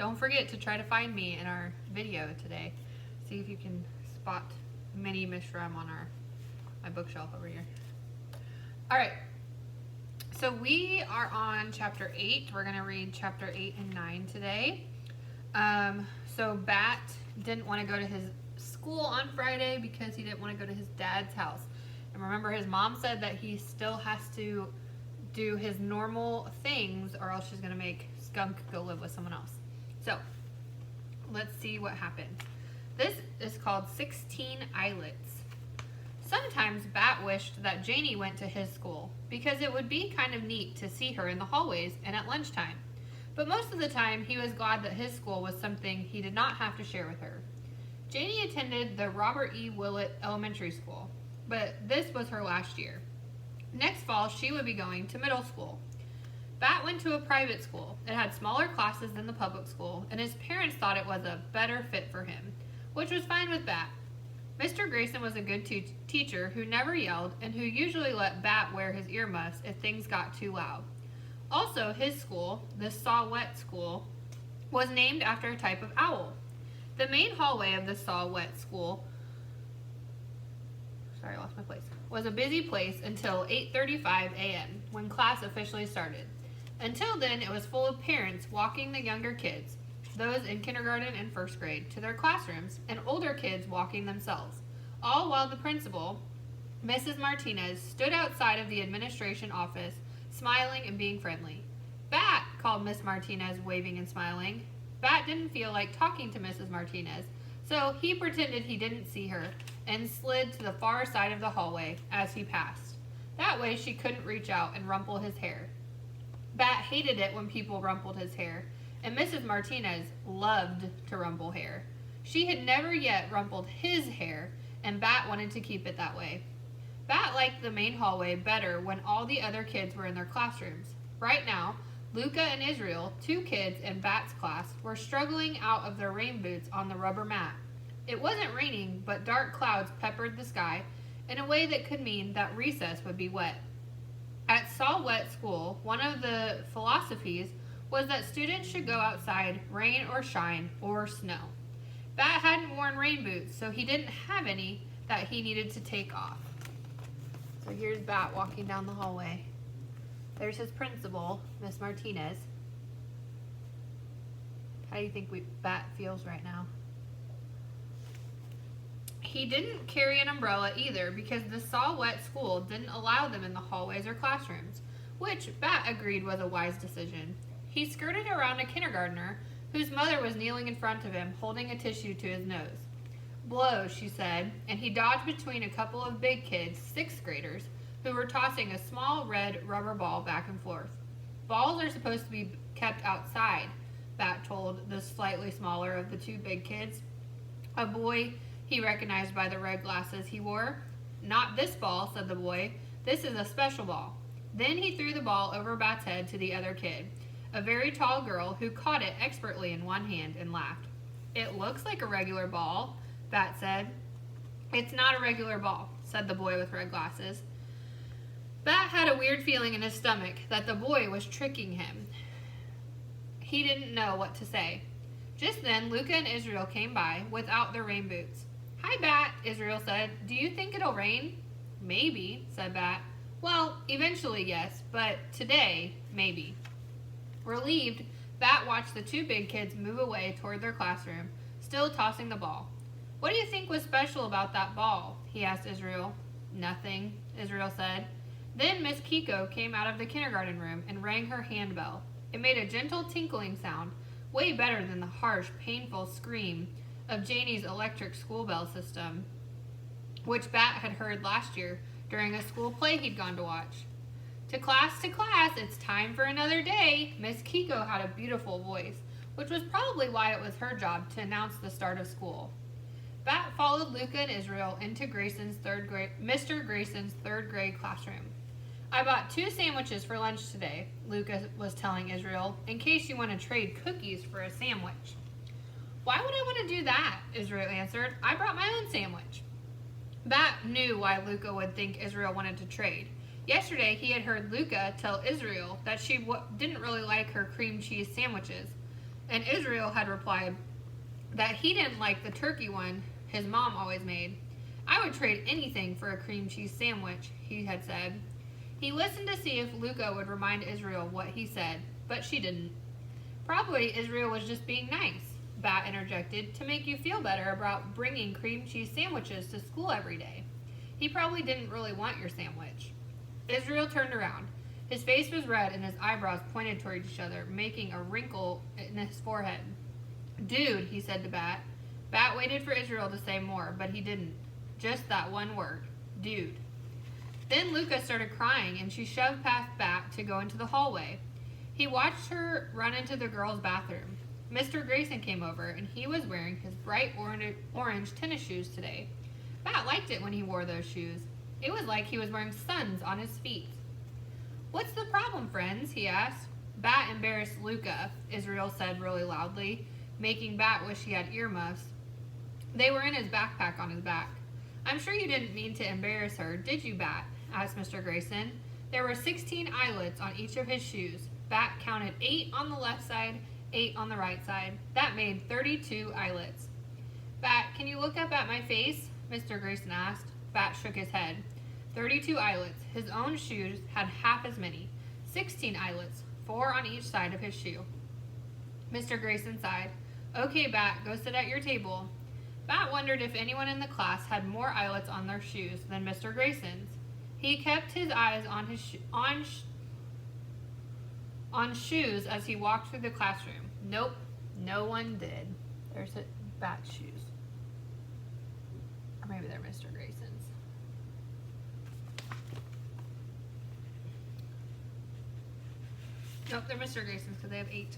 don't forget to try to find me in our video today. See if you can spot mini Miss Shrum on my bookshelf over here. All right, so we are on chapter 8. We're gonna read chapter 8 and 9 today. So Bat didn't want to go to his school on Friday because he didn't want to go to his dad's house. And remember, his mom said that he still has to do his normal things or else she's gonna make Skunk go live with someone else. So let's see what happened. This is called 16 Islets. Sometimes Bat wished that Janie went to his school because it would be kind of neat to see her in the hallways and at lunchtime. But most of the time he was glad that his school was something he did not have to share with her. Janie attended the Robert E. Willett Elementary School, but this was her last year. Next fall she would be going to middle school. Bat went to a private school. It had smaller classes than the public school, and his parents thought it was a better fit for him, which was fine with Bat. Mr. Grayson was a good teacher who never yelled and who usually let Bat wear his earmuffs if things got too loud. Also, his school, the Saw-Whet School, was named after a type of owl. The main hallway of the Saw-Whet School was a busy place until 8:35 a.m. when class officially started. Until then, it was full of parents walking the younger kids, those in kindergarten and first grade, to their classrooms, and older kids walking themselves, all while the principal, Mrs. Martinez, stood outside of the administration office, smiling and being friendly. Bat, called Miss Martinez, waving and smiling. Bat didn't feel like talking to Mrs. Martinez, so he pretended he didn't see her and slid to the far side of the hallway as he passed. That way she couldn't reach out and rumple his hair. Bat hated it when people rumpled his hair, and Mrs. Martinez loved to rumple hair. She had never yet rumpled his hair, and Bat wanted to keep it that way. Bat liked the main hallway better when all the other kids were in their classrooms. Right now, Luca and Israel, 2 kids in Bat's class, were struggling out of their rain boots on the rubber mat. It wasn't raining, but dark clouds peppered the sky in a way that could mean that recess would be wet. At Saw-Whet School, one of the philosophies was that students should go outside, rain or shine, or snow. Bat hadn't worn rain boots, so he didn't have any that he needed to take off. So here's Bat walking down the hallway. There's his principal, Miss Martinez. How do you think Bat feels right now? He didn't carry an umbrella either because the Saw-Whet School didn't allow them in the hallways or classrooms, which Bat agreed was a wise decision. He skirted around a kindergartner whose mother was kneeling in front of him, holding a tissue to his nose. "Blow," she said, and he dodged between a couple of big kids, 6th graders, who were tossing a small red rubber ball back and forth. "Balls are supposed to be kept outside," Bat told the slightly smaller of the 2 big kids, a boy he recognized by the red glasses he wore. "Not this ball," said the boy. "This is a special ball." Then he threw the ball over Bat's head to the other kid, a very tall girl who caught it expertly in one hand and laughed. "It looks like a regular ball," Bat said. "It's not a regular ball," said the boy with red glasses. Bat had a weird feeling in his stomach that the boy was tricking him. He didn't know what to say. Just then, Luca and Israel came by without their rain boots. "Hi, Bat," Israel said. "Do you think it'll rain?" "Maybe," said Bat. "Well, eventually, yes, but today, maybe." Relieved, Bat watched the 2 big kids move away toward their classroom, still tossing the ball. "What do you think was special about that ball?" he asked Israel. "Nothing," Israel said. Then Miss Kiko came out of the kindergarten room and rang her handbell. It made a gentle tinkling sound, way better than the harsh, painful scream of Janie's electric school bell system, which Bat had heard last year during a school play he'd gone to watch. To class, it's time for another day." Miss Kiko had a beautiful voice, which was probably why it was her job to announce the start of school. Bat followed Luca and Israel into Mr. Grayson's 3rd grade classroom. "I bought 2 sandwiches for lunch today," Luca was telling Israel, "in case you want to trade cookies for a sandwich." "Why would I want to do that?" Israel answered. "I brought my own sandwich." Bat knew why Luca would think Israel wanted to trade. Yesterday, he had heard Luca tell Israel that she didn't really like her cream cheese sandwiches. and Israel had replied that he didn't like the turkey one his mom always made. I would trade anything for a cream cheese sandwich, he had said. He listened to see if Luca would remind Israel what he said, but she didn't. Probably Israel was just being nice, Bat interjected, to make you feel better about bringing cream cheese sandwiches to school every day. He probably didn't really want your sandwich. Israel turned around. His face was red and his eyebrows pointed toward each other, making a wrinkle in his forehead. Dude, he said to Bat. Bat waited for Israel to say more, but he didn't. Just that one word. Dude. Then Luca started crying and she shoved past Bat to go into the hallway. He watched her run into the girls' bathroom. Mr. Grayson came over and he was wearing his bright orange tennis shoes today. Bat liked it when he wore those shoes. It was like he was wearing suns on his feet. What's the problem, friends? He asked. Bat embarrassed Luca, Israel said really loudly, making Bat wish he had earmuffs. They were in his backpack on his back. I'm sure you didn't mean to embarrass her, did you, Bat? Asked Mr. Grayson. There were 16 eyelets on each of his shoes. Bat counted 8 on the left side, 8 on the right side. That made 32 eyelets. Bat, can you look up at my face? Mr. Grayson asked. Bat shook his head. 32 eyelets. His own shoes had half as many. 16 eyelets, 4 on each side of his shoe. Mr. Grayson sighed. Okay, Bat, go sit at your table. Bat wondered if anyone in the class had more eyelets on their shoes than Mr. Grayson's. He kept his eyes on his on shoes as he walked through the classroom. Nope, no one did. There's Bat's shoes. Or maybe they're Mr. Grayson's. Nope, they're Mr. Grayson's because they have 8.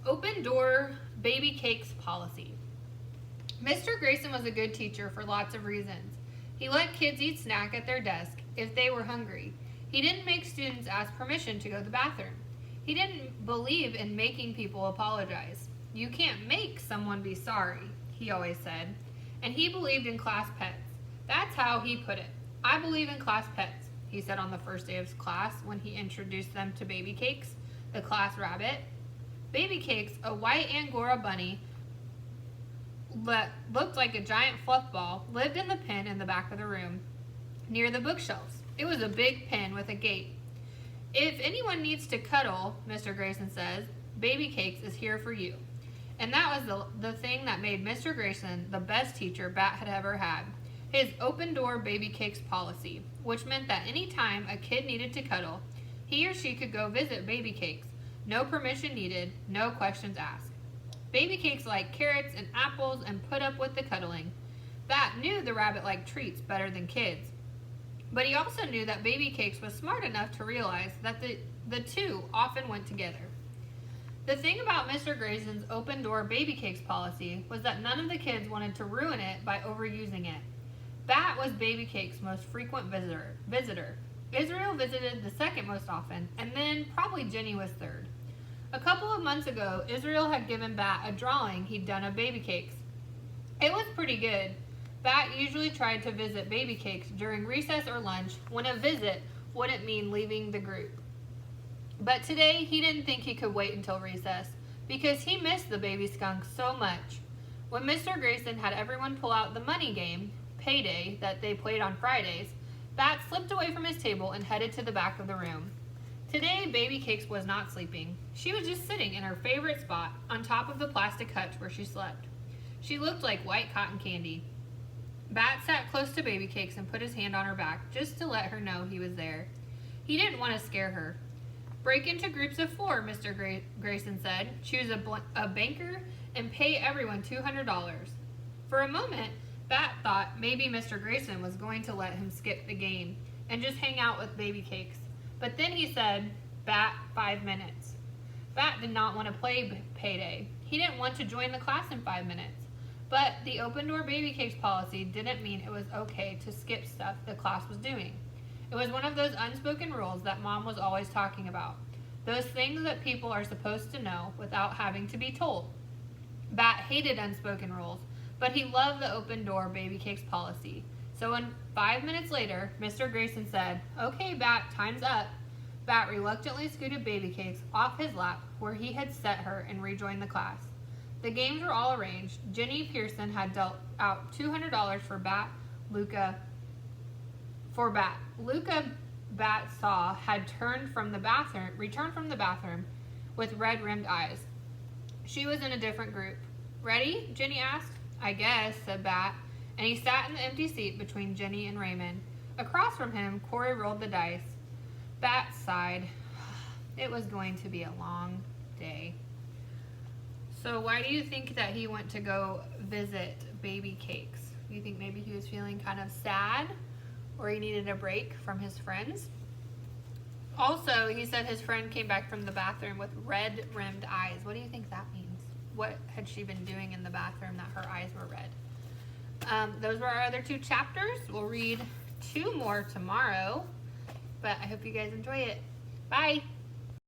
Open door baby cakes policy. Mr. Grayson was a good teacher for lots of reasons. He let kids eat snack at their desk if they were hungry. He didn't make students ask permission to go to the bathroom. He didn't believe in making people apologize. You can't make someone be sorry, he always said. And he believed in class pets. That's how he put it. I believe in class pets, he said on the first day of class when he introduced them to Baby Cakes, the class rabbit. Baby Cakes, a white Angora bunny that looked like a giant fluff ball, lived in the pen in the back of the room, near the bookshelves. It was a big pen with a gate. If anyone needs to cuddle, Mr. Grayson says, Baby Cakes is here for you. And that was the thing that made Mr. Grayson the best teacher Bat had ever had. His open door Baby Cakes policy, which meant that any time a kid needed to cuddle, he or she could go visit Baby Cakes. No permission needed, no questions asked. Baby Cakes liked carrots and apples and put up with the cuddling. Bat knew the rabbit liked treats better than kids. But he also knew that Baby Cakes was smart enough to realize that the two often went together. The thing about Mr. Grayson's open door Baby Cakes policy was that none of the kids wanted to ruin it by overusing it. Bat was Baby Cakes' most frequent visitor. Israel visited the second most often, and then probably Jenny was third. A couple of months ago, Israel had given Bat a drawing he'd done of Baby Cakes. It was pretty good. Bat usually tried to visit Baby Cakes during recess or lunch when a visit wouldn't mean leaving the group. But today, he didn't think he could wait until recess because he missed the baby skunk so much. When Mr. Grayson had everyone pull out the money game, payday, that they played on Fridays, Bat slipped away from his table and headed to the back of the room. Today, Baby Cakes was not sleeping. She was just sitting in her favorite spot on top of the plastic hutch where she slept. She looked like white cotton candy. Bat sat close to Baby Cakes and put his hand on her back just to let her know he was there. He didn't want to scare her. Break into groups of 4, Mr. Grayson said. Choose a banker and pay everyone $200. For a moment, Bat thought maybe Mr. Grayson was going to let him skip the game and just hang out with Baby Cakes. But then he said, Bat, 5 minutes. Bat did not want to play payday. He didn't want to join the class in 5 minutes. But the open door Baby Cakes policy didn't mean it was okay to skip stuff the class was doing. It was one of those unspoken rules that Mom was always talking about. Those things that people are supposed to know without having to be told. Bat hated unspoken rules, but he loved the open door Baby Cakes policy. So when 5 minutes later, Mr. Grayson said, Okay, Bat, time's up. Bat reluctantly scooted Baby Cakes off his lap where he had set her and rejoined the class. The games were all arranged. Jenny Pearson had dealt out $200 for Bat. Luca, Bat saw, had returned from the bathroom with red-rimmed eyes. She was in a different group. Ready? Jenny asked. I guess, said Bat, and he sat in the empty seat between Jenny and Raymond. Across from him, Corey rolled the dice. Bat sighed. It was going to be a long day. So why do you think that he went to go visit Baby Cakes? You think maybe he was feeling kind of sad, or he needed a break from his friends? Also, he said his friend came back from the bathroom with red-rimmed eyes. What do you think that means? What had she been doing in the bathroom that her eyes were red? Those were our other 2 chapters. We'll read 2 more tomorrow, but I hope you guys enjoy it. Bye!